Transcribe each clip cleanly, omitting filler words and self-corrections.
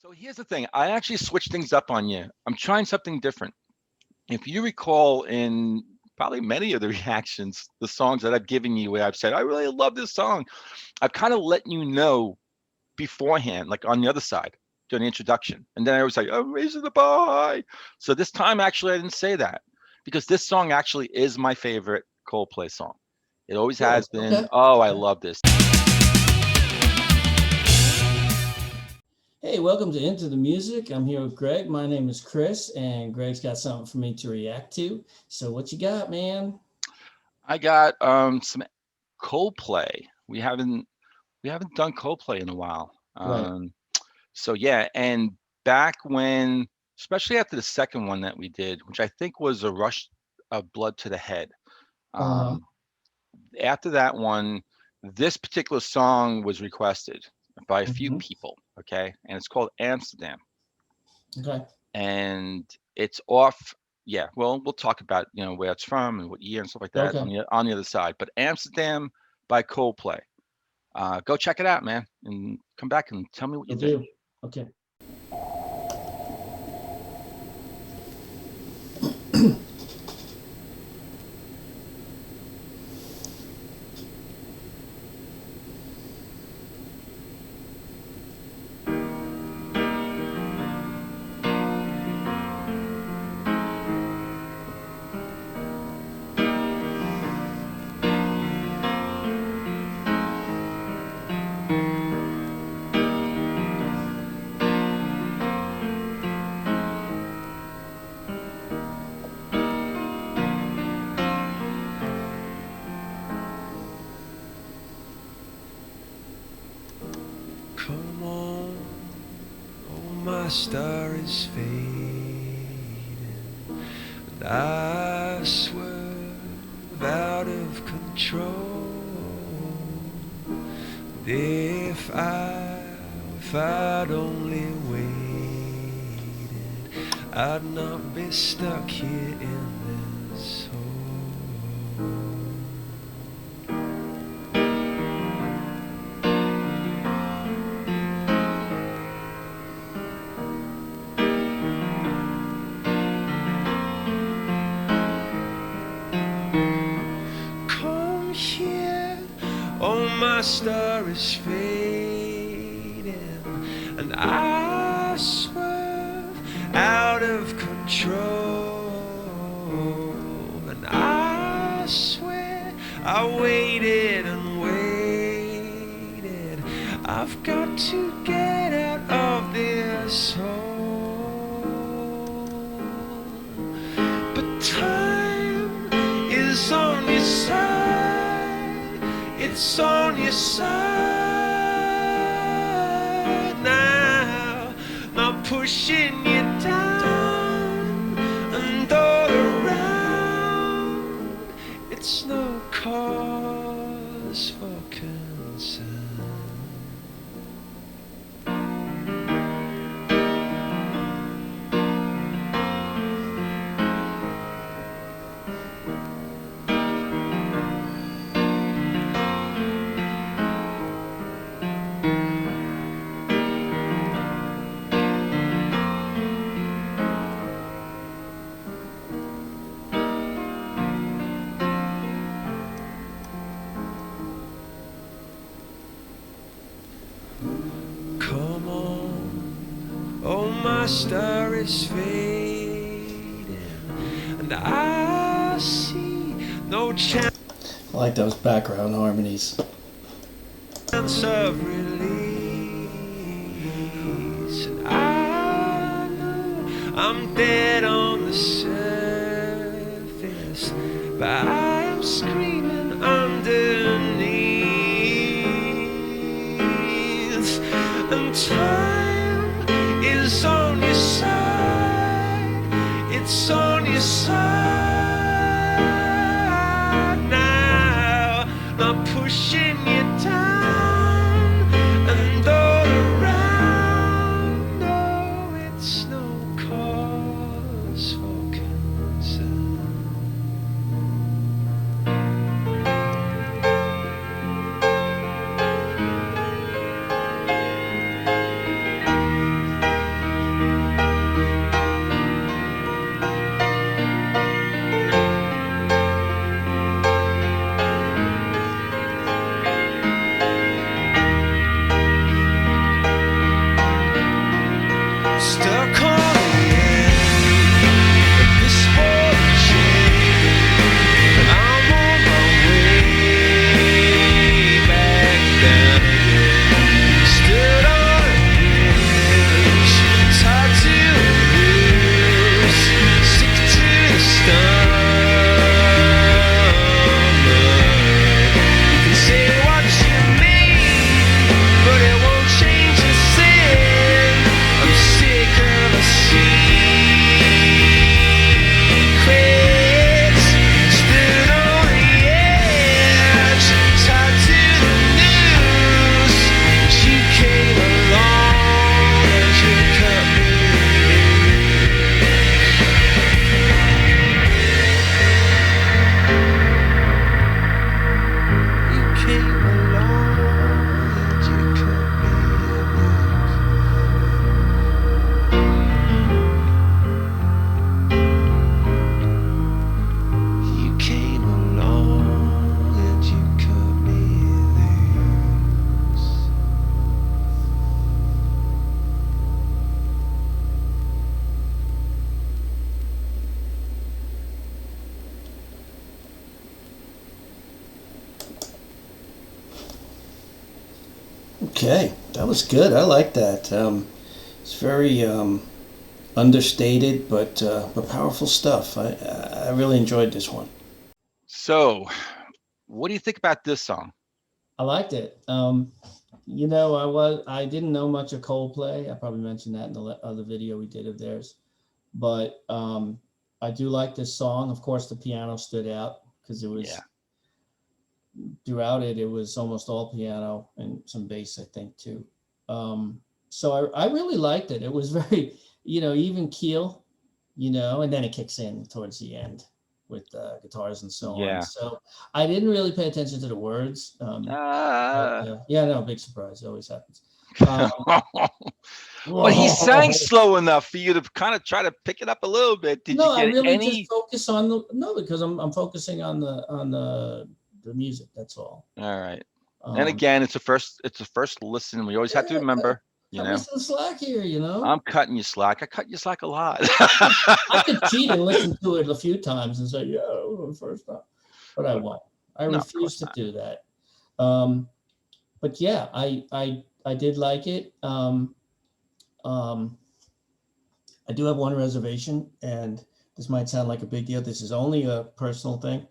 So here's the thing. I actually switched things up on you. I'm trying something different. If you recall in probably many of the reactions, the songs that I've given you where I've said, I really love this song, I've kind of let you know beforehand, like on the other side during the introduction. And then I was like, oh, raising the bar. So this time, actually, I didn't say that because this song actually is my favorite Coldplay song. It always Really? has been. Okay. Oh, I Okay. love this. Hey, welcome to Into the Music. I'm here with Greg. My name is Chris, and Greg's got something for me to react to. So, what you got, man? I got some Coldplay. We haven't done Coldplay in a while. Right. So yeah, and back when, especially after the second one that we did, which I think was a rush of blood to the head. Uh huh. Um, After that one, this particular song was requested by a few Hmm. people. Okay, and it's called Amsterdam, Okay. and it's off. Yeah, well, we'll talk about where it's from and what year and stuff like that Okay. on the other side. But Amsterdam by Coldplay. Go check it out, man, and come back and tell me what you Will think. do. Okay. Come on, oh my star is fading, and I swerve out of control. And if I'd only waited, I'd not be stuck here in this hole. Come here, oh my star is fading, and I swerve out of control. And I swear I waited and waited. I've got to get out of this hole. But time is on your side. It's on your side now. Not pushing you down and all around. It's no cause for concern. Come on, oh my star is fading, and I see no chance I like those background harmonies. of release. And I know I'm dead on the surface, but I am screaming underneath. And time is on your side. It's on your side now. Not pushing you down and all around. No, it's no cause for concern. stuck on the end of this horrible chain, and I'm on my way back down again. Stood on a bridge, tied to a noose, stick to the stomach. You can say what you mean, but it won't change a thing. I'm sick of the secrets. Stood on the edge, tied to the noose. But you came along and you cut me loose. You came along and you cut me loose. You came along and you cut me loose. Okay, that was good. I like that. It's very understated, but powerful stuff. I really enjoyed this one. So, what do you think about this song? I liked it. I didn't know much of Coldplay. I probably mentioned that in the other video we did of theirs, but I do like this song. Of course, the piano stood out because it was Yeah. throughout it. It was almost all piano and some bass, I think, too. So I really liked it. It was very, even keel, and then it kicks in towards the end with guitars and so Yeah. on. So I didn't really pay attention to the words. Ah. No, big surprise. It always happens. But he sang slow enough for you to kind of try to pick it up a little bit. Did No, you I get really any? just focus on because I'm focusing on the music. That's all. All right. Um, And again, it's a first listen. We always have to yeah, remember, cut me some slack here. I'm cutting you slack. I cut you slack a lot. I could cheat and listen to it a few times and say, yeah, it was the first time, but I won't. I No, of refuse course to not. do that. But yeah, I did like it. I do have one reservation, and this might sound like a big deal. This is only a personal thing.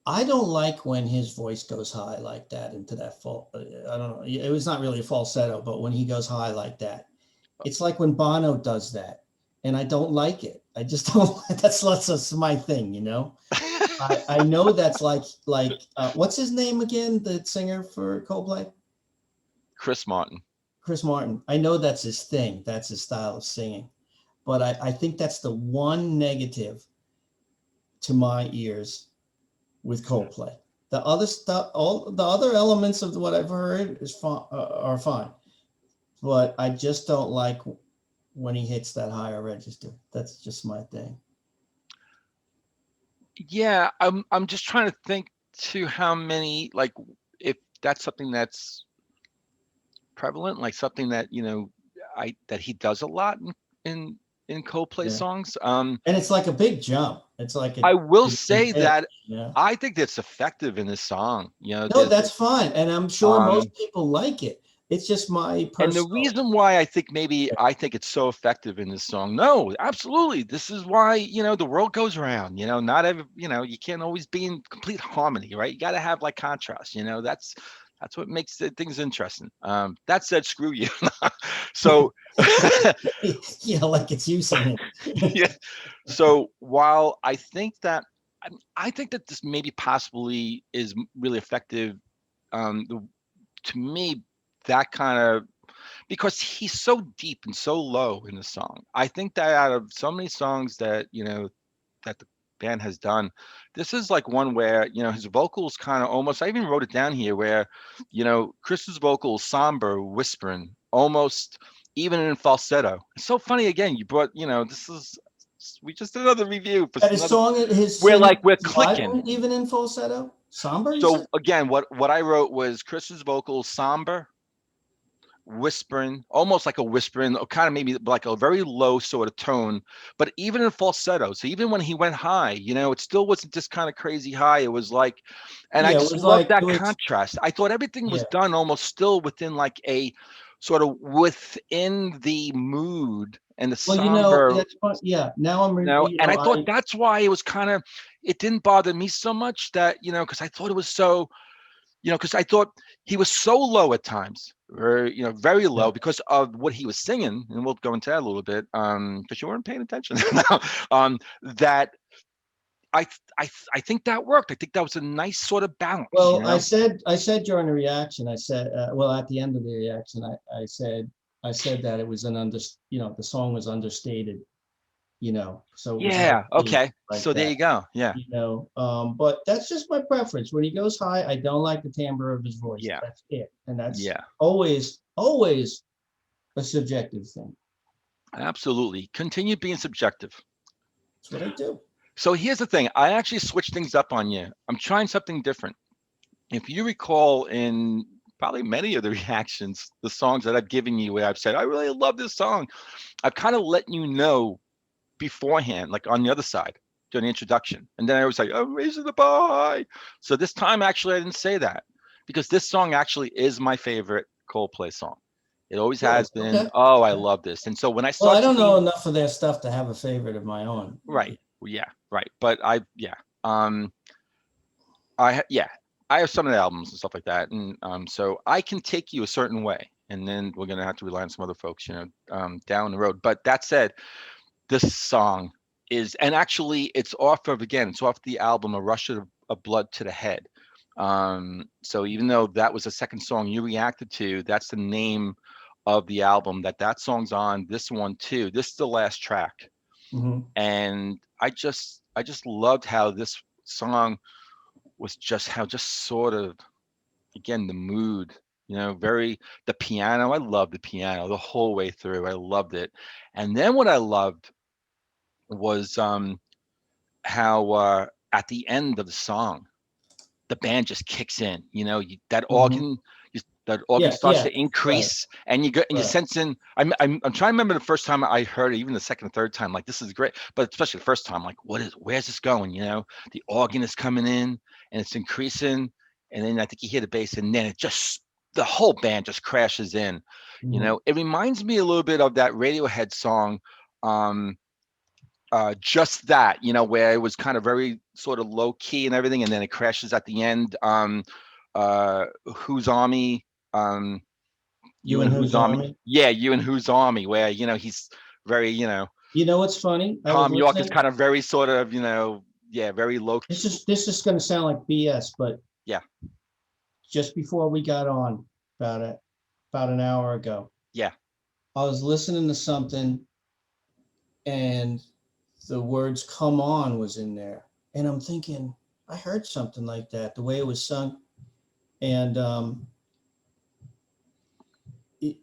I don't like when his voice goes high like that into that I don't know. It was not really a falsetto, but when he goes high like that, it's like when Bono does that, and I don't like it. I just don't. That's my thing, I know that's like what's his name again? The singer for Coldplay, Chris Martin. Chris Martin. I know that's his thing. That's his style of singing, but I think that's the one negative to my ears with Coldplay. The other stuff, all the other elements of what I've heard are fine, but I just don't like when he hits that higher register. That's just my thing. Yeah, I'm just trying to think to how many, like, if that's something that's prevalent, like something that that he does a lot in Coldplay songs. And it's like a big jump. It's like I will say that yeah. I think it's effective in this song. No, that's fine, and I'm sure most people like it. It's just my personal. And the reason why I think it's so effective in this song. No, absolutely. This is why, the world goes around, not every, you can't always be in complete harmony, right? You got to have like contrast, that's what makes things interesting. That said, screw you. So, like it's you saying. Yeah. So while I think that this maybe possibly is really effective, to me, that kind of, because he's so deep and so low in the song. I think that out of so many songs that that the band has done, this is like one where his vocals kind of almost, I even wrote it down here, where Chris's vocals somber, whispering, almost even in falsetto. It's so funny. Again, you brought we just did another review for his song. We're clicking even in falsetto, somber. So again, what I wrote was Chris's vocals somber, whispering, almost like a whispering, or kind of maybe like a very low sort of tone, but even in falsetto. So even when he went high, it still wasn't just kind of crazy high. It was like, and I Yeah, it just was loved like it that was. contrast. I thought everything was Yeah. done almost still within like a sort of within the mood and the Well, somber, that's fun. Yeah. Now and I thought that's why it was kind of, it didn't bother me so much that, because I thought it was so, because I thought he was so low at times, very, very Yeah. low because of what he was singing, and we'll go into that a little bit, because you weren't paying attention. That I think that worked. I think that was a nice sort of balance, Well, I said during the reaction, I said, well, at the end of the reaction, I said that it was the song was understated, so it was Yeah. overstated Okay. like So there that, you go. Yeah. but that's just my preference. When he goes high, I don't like the timbre of his voice. Yeah. That's it. And that's Yeah. always a subjective thing. Absolutely. Continue being subjective. That's what I do. So here's the thing. I actually switched things up on you. I'm trying something different. If you recall in probably many of the reactions, the songs that I've given you where I've said, I really love this song, I've kind of let you know beforehand, like on the other side during the introduction. And then I was like, I'm raising the bar. So this time, actually, I didn't say that because this song actually is my favorite Coldplay song. It always Really? has been. Okay. Oh, I Okay. love this. And so when I Well, I start don't know singing, enough of their stuff to have a favorite of my own. right, well, yeah, right. But yeah. Um, yeah, I have some of the albums and stuff like that, and so I can take you a certain way, and then we're gonna have to rely on some other folks, down the road. But that said, this song is, and actually, it's off the album "A Rush of Blood to the Head." So even though that was the second song you reacted to, that's the name of the album that song's on. This one too. This is the last track, Mhm. and I just loved how this song was just sort of, again, the mood, very, the piano. I love the piano the whole way through. I loved it. And then what I loved was how at the end of the song the band just kicks in. That Mhm. organ, that organ Yeah. starts Yeah. to Right. increase, and you're Right. sensing. I'm trying to remember the first time I heard it, even the second and third time. Like, this is great, but especially the first time, like, where's this going? The organ is coming in and it's increasing, and then I think you hear the bass, and then the whole band just crashes in. Mhm. It reminds me a little bit of that Radiohead song. Um, just that, where it was kind of very sort of low key and everything, and then it crashes at the end. Whose Army? Um, you You and and Whose whose Army? army? Yeah, you and Whose Army, where he's very, You know what's funny? I was Tom York is listening. kind of very sort of, yeah, very low. This is going to sound like BS, but Yeah, just before we got on, about an hour ago, yeah, I was listening to something, and the words "come on" was in there, and I'm thinking I heard something like that the way it was sung, and it,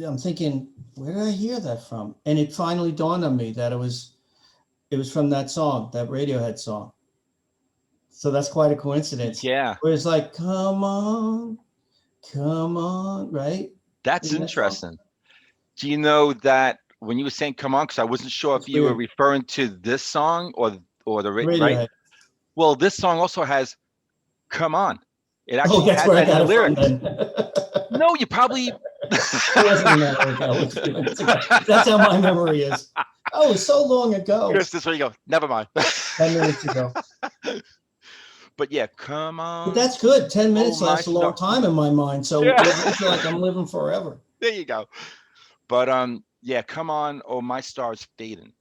I'm thinking, where did I hear that from? And it finally dawned on me that it was from that song, that Radiohead song. So that's quite a coincidence. yeah. Where it's like, come on, right? That's In that song. interesting. Do you know that when you were saying "Come On"? Because I wasn't sure if It's you were weird. referring to this song or right. Radiohead. Well, this song also has "Come On." It Oh, actually that's has where I that in got the it from lyrics. then. No, you probably. It wasn't an hour ago. It was a few minutes ago. That's how my memory is. Oh, it was so long ago. Chris, this way you go. Never mind. 10 minutes ago. But yeah, come But on, that's good. 10 oh minutes my lasts a long star. time in my mind. So Yeah, I feel like I'm living forever. there you go. But yeah, come on, oh my star's fading.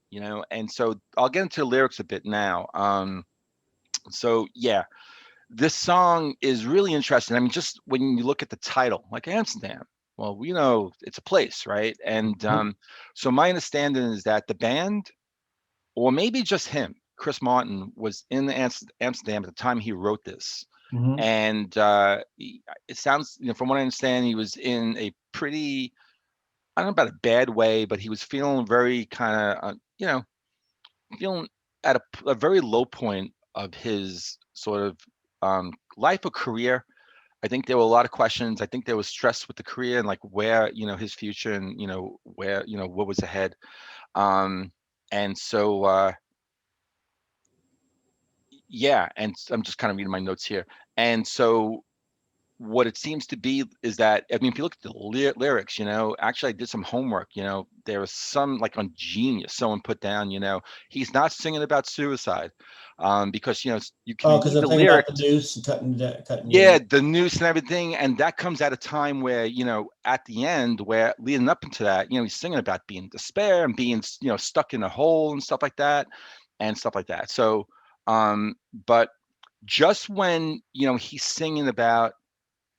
And so I'll get into the lyrics a bit now. So yeah, this song is really interesting. I mean, just when you look at the title, like Amsterdam, well, we know it's a place, right? And Mhm. so my understanding is that the band, or maybe just him, Chris Martin, was in Amsterdam at the time he wrote this. Mhm. And it sounds, from what I understand, he was in a pretty, I don't know about a bad way, but he was feeling very kind of, feeling at a very low point of his sort of life or career. I think there were a lot of questions. I think there was stress with the career and like where, his future and, where, what was ahead. And so, yeah, and I'm just kind of reading my notes here. And so what it seems to be is that, I mean, if you look at the lyrics, actually I did some homework. There was some like on Genius, someone put down, he's not singing about suicide, because you can Oh, because read the the thing about the lyrics. noose and cutting you Yeah, in. the noose and everything, and that comes at a time where, at the end, where leading up into that, he's singing about being in despair and being, stuck in a hole and stuff like that, and stuff like that. So, but just when, he's singing about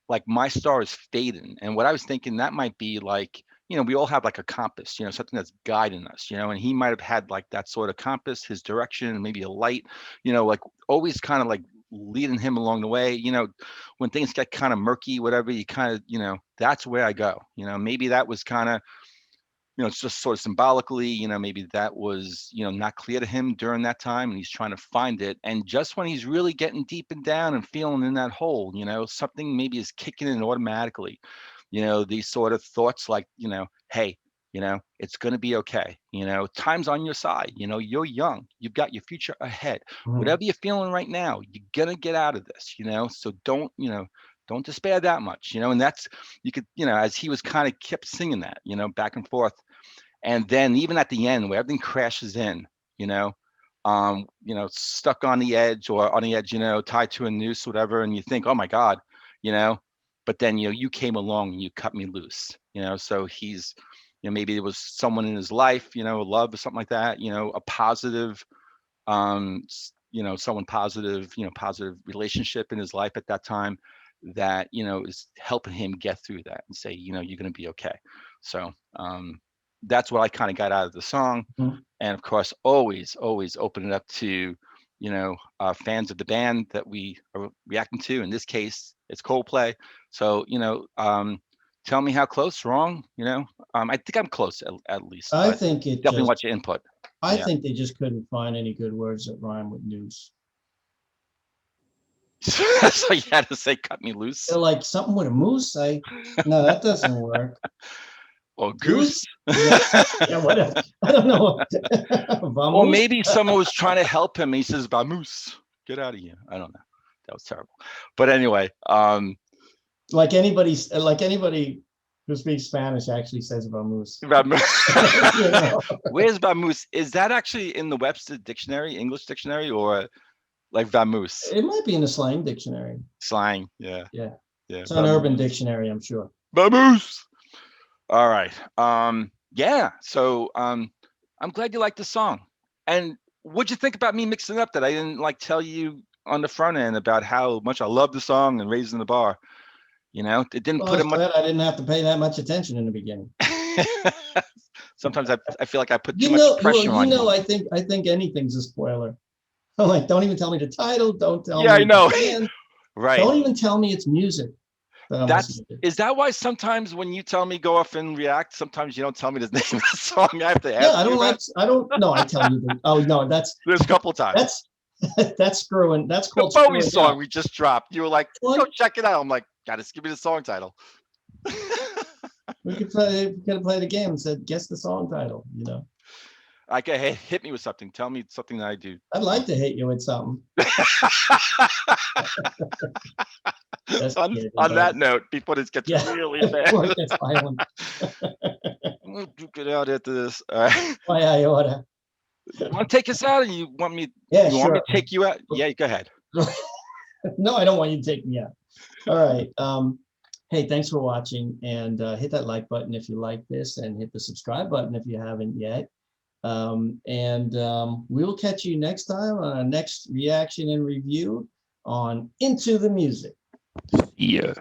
like my star is fading, and what I was thinking that might be like, we all have like a compass, something that's guiding us, and he might have had like that sort of compass, his direction, maybe a light, like always kind of like leading him along the way. When things get kind of murky, whatever, you kind of, that's where I go. Maybe that was kind of, it's just sort of symbolically, maybe that was, not clear to him during that time and he's trying to find it. And just when he's really getting deep and down and feeling in that hole, something maybe is kicking in automatically. These sort of thoughts like, hey, it's going to be okay. Time's on your side. You're young. You've got your future ahead. Mhm. Whatever you're feeling right now, you're going to get out of this, so don't despair that much, and that's, you could, as he was kind of kept singing that, back and forth. And then even at the end where everything crashes in, stuck on the edge or on the edge, tied to a noose, whatever, and you think, oh my God, you know, but then, you came along and you cut me loose, so he's, maybe it was someone in his life, love or something like that, a positive, someone positive, positive relationship in his life at that time that, is helping him get through that and say, you're going to be okay. So, that's what I kind of got out of the song. Mhm. And of course, always open it up to, fans of the band that we are reacting to. In this case, it's Coldplay. So, tell me how close, wrong, I think I'm close at least, I but think it definitely just, want your input. I Yeah. think they just couldn't find any good words that rhyme with noose. So you had to say cut me loose They're like something with a moose. No, that doesn't work. or goose. Goose? Yeah, whatever. I don't know. Or Vamos? maybe someone was trying to help him. He says, "Vamoose, get out of here." I don't know. That was terrible. But anyway, Like anybody who speaks Spanish actually says vamos. You vamoose. know, Where's vamoose? Is that actually in the Webster dictionary, English dictionary, or like vamoose it might be in the slang dictionary. slang? Yeah, Yeah, yeah, it's an urban vamoose. dictionary, I'm sure. Vamoose. All right. Yeah. So, I'm glad you liked the song. And what'd you think about me mixing it up that I didn't like tell you on the front end about how much I love the song and raising the bar? It didn't Well, I put was it much. glad I didn't have to pay that much attention in the beginning. Sometimes I feel like I put too much Well, pressure on you. I think anything's a spoiler. I'm like, don't even tell me the title. Don't tell Yeah, I me know. the band. Right. Don't even tell me it's music that I'm That's listening to. is that why sometimes when you tell me go off and react, sometimes you don't tell me the name of the song. I have to Yeah, ask you that. I don't, no, I tell you. Oh, no, There's a couple times. that's screwing. That's The called Bowie screwing song up. we just dropped. You were like, What? go check it out. I'm like, gotta give me the song title. We could play the game and said, guess the song title, Like, hey, hit me with something. Tell me something that I do. I'd like to hit you with something. Just on, kidding, on but that note, before this gets yeah, really bad, before it gets violent. we'll duke it out after this. All right. Why I oughta. You want to take us out, or you want me? Yeah, You want me sure. to take you out? Yeah, go ahead. No, I don't want you to take me out. All right. Hey, thanks for watching, and hit that like button if you like this, and hit the subscribe button if you haven't yet. We will catch you next time on our next reaction and review on Into the Music. Yeah.